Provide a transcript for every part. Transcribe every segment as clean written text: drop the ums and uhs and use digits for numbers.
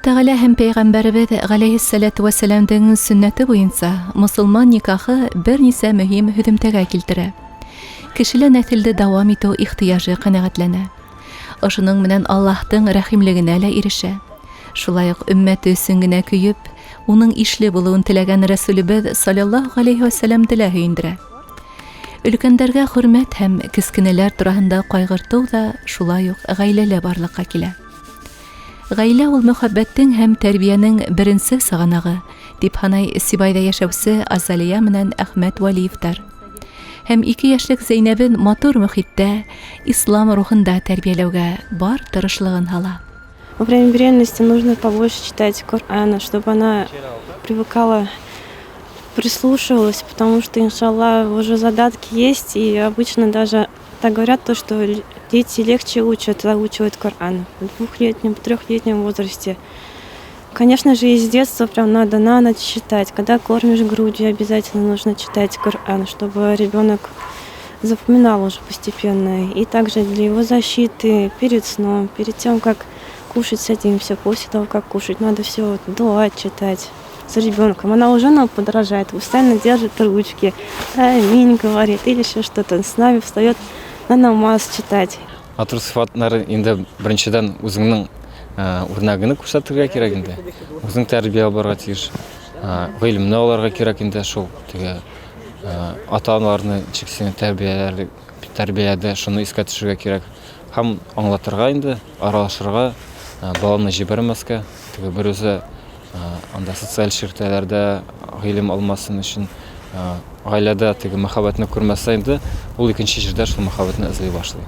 Тәгалә һәм Пәйгамбәрбез галәйһиссәлату вәссәламның сөннәте буенча мусулман никахы бернисә мөһим һөдемтәгә килтерә. Кешеле нәселде дәвам итү ихтыяҗы канәгатьләнә. Ошының менән Аллаһтың рәхимлегенә лә ирешә. Шулай ук өммәте өсөн генә көйүп, уның ишле булуын теләгән Рәсүлебез саллаллаһу алейһи вәссәлам дә һөендерә. Өлкәндәргә хөрмәт һәм кескенеләр тураһында кайгырту да шулай ук гаиләлә барлыкка килә. Гаилә ул мөхәббәттең һәм тәрбиянең беренче сыганагы, дип һанай Сибайда яшәүче Азалия менән Әхмәт Вәлиевтәр. Һәм 2 яшьлек Зәйнәбен матур мөхиттә, ислам рухында тәрбияләүгә бар тырышлыгын һала. Во время беременности нужно побольше читать Корана, чтобы она привыкала, прислушивалась, потому что, иншаллах, уже задатки есть, и обычно даже так говорят, то, что дети легче учат, заучивают Коран в 2-летнем, 3-летнем возрасте. Конечно же, из детства прям надо на ночь читать. Когда кормишь грудью, обязательно нужно читать Коран, чтобы ребенок запоминал уже постепенно. И также для его защиты перед сном, перед тем, как кушать садимся, после того, как кушать, надо все дуа читать с ребенком. Она уже нам подражает, постоянно держит ручки, аминь говорит или еще что-то. С нами встает на намаз читать. Атыр сыфатлары инде беренчедән үзеңнең үрнәгене күрсәтергә кирәк инде. Үзең тәрбия алырга тиеш, гыйлемне алырга кирәк инде шул. Теге ата-аналарны чиксен тәрбиядә шуны искә төшерергә кирәк. Һәм аңлатырга инде, аралашырга, баланы җибәрмәскә, теге берүзе анда социаль ширкәтләрдә гыйлем алмасын өчен гаиләдә теге мәхәббәтне күрмәсә инде, ул икенче җирдә шул мәхәббәтне эзли башлый.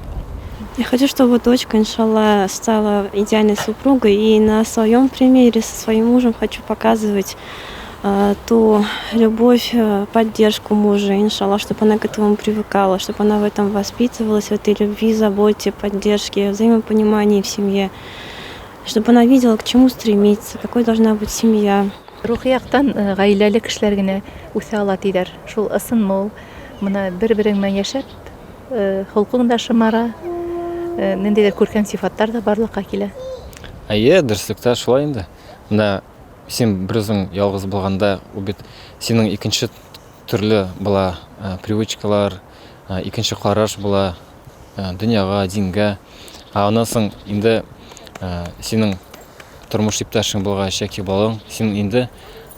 Я хочу, чтобы дочка, иншаллах, стала идеальной супругой, и на своем примере со своим мужем хочу показывать ту любовь, поддержку мужа, иншаллах, чтобы она к этому привыкала, чтобы она в этом воспитывалась, в этой любви, заботе, поддержке, взаимопонимании в семье, чтобы она видела, к чему стремиться, какой должна быть семья. Рухи яктан гаиләле кешеләр генә үсә ала диләр. Шул ысынмы ул? Моны бер-берең белән яшәп, холкың да шымара, ниндидер күркәм сифаттар да барлыкка килә. Әйе, дөреслекдә шулай инде. Менә син берүзең ялгыз булганда, ул бит синең икенче төрле була привычкалар, икенче караш була дөньяга, дингә. Аннан соң инде синең тормыш иптәшең булгач яки балаң, син инде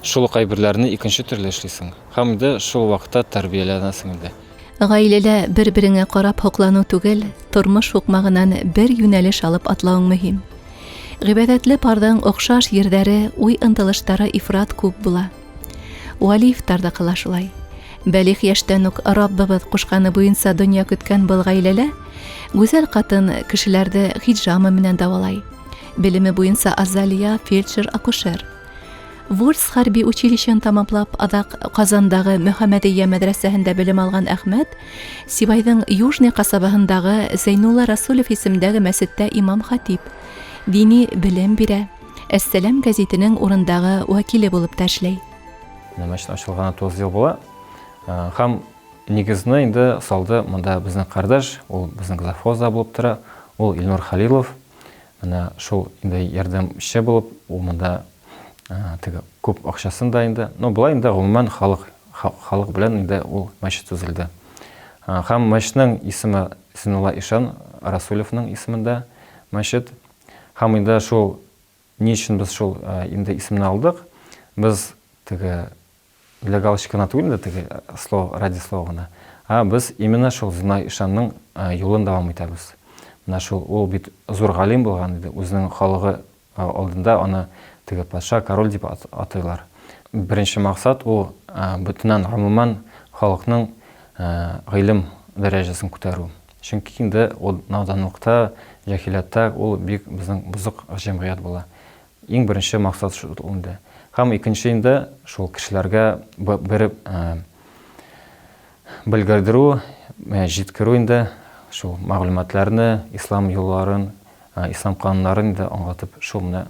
шул кайберләрне икенче төрле эшлисең. Һәм инде шул вакытта тәрбияләнәсең инде. Гаиләдә бер-береңә карап хоклану түгел, тормыш хукмагынан бер юнәлеш алып атлауың мөһим. Гыйбадәтле пардан охшаш йөрдәре, уй ынтылыштары ифрат күп була. Валиевтар да кыла шулай. Бәлих яшьтән үк Раббыбыз кушканы буенча дөнья көткән был гаиләлә гүзәл катын кешеләрде хиҗамы менән давалай. Белеме буенча Азалия фельдшер-акушер. Вурс хәрби училищен тамамлап, адак Казандагы Мөхәммәдия мәдрәсәһендә белем алган Әхмәт, Сибайдың Южный касабаһындагы Зәйнулла Расулов исемендәге мәчеттә имам-хатиб, дини белем бирә. Әссәлам гәзитенең урындагы вәкиле булып эшләй. Мәчет ачылганы 9 ел була. Һәм нигезне инде салды монда безнең кардаш, ул безнең завхозда булып тора, ул Илнур Халилов. Менә шул инде ярдәмче булып, ул монда теге күп акчасын да инде, но булай инде гомумән халык белән инде ул мәчет төзелде. Һәм мәчетнең исеме Зәйнулла Ишан Расуловның исемендә мәчет. Һәм инде шул ни өчен без шул инде исемне алдык? Без теге для галочкына түгел инде теге слово ради словына. Без именно шул Зәйнулла Ишанның юлын дәвам итәбез. Менә шул ул бит зур галим булган иде, үзенең халыгы алдында аны теге патша, король дип атыйлар. Беренче максат ул бөтеннән гомумән халыкның гыйлем дәрәҗәсен күтәрү. Чөнки инде ул наданлыкта, җаһилияттә ул бик безнең бузык җәмгыять була. Иң беренче максат шул инде. Һәм икенче инде шул кешеләргә бер белгердерү, җиткерү инде шул мәгълүматларны, ислам юлларын, ислам кануннарын инде аңлатып шул менә.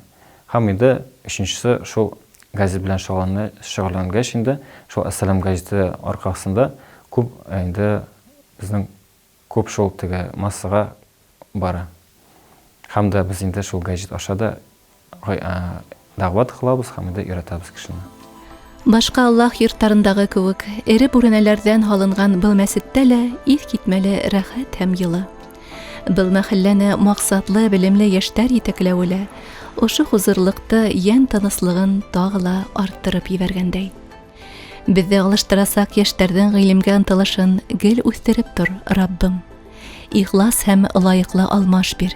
Һәм инде өченчесе шул газет белән шөгыльләнгәч инде шул Әссәлам газеты аркасында күп инде безнең күп шул теге массага бара. Һәм дә без инде шул газет ашада дағват қылабыз һәм дә өйрәтәбез кешене. Башка Аллаһ йортларындагы кебек, эре бүрәнәләрдән һалынган был мәсеттә лә ис китмәле рәхәт һәм йылы. Был мәхәлләне максатлы, белемле яшьтәр итәкләве ошо хузурлыкты, ян тыныслыгын тагы ла арттырып ебәргәндәй. Бездә алыштырасак яшьтәрнең гыйлемгә ынтылышын гел үстереп тор, Раббым. Ихлас һәм лаеклы алмаш бир.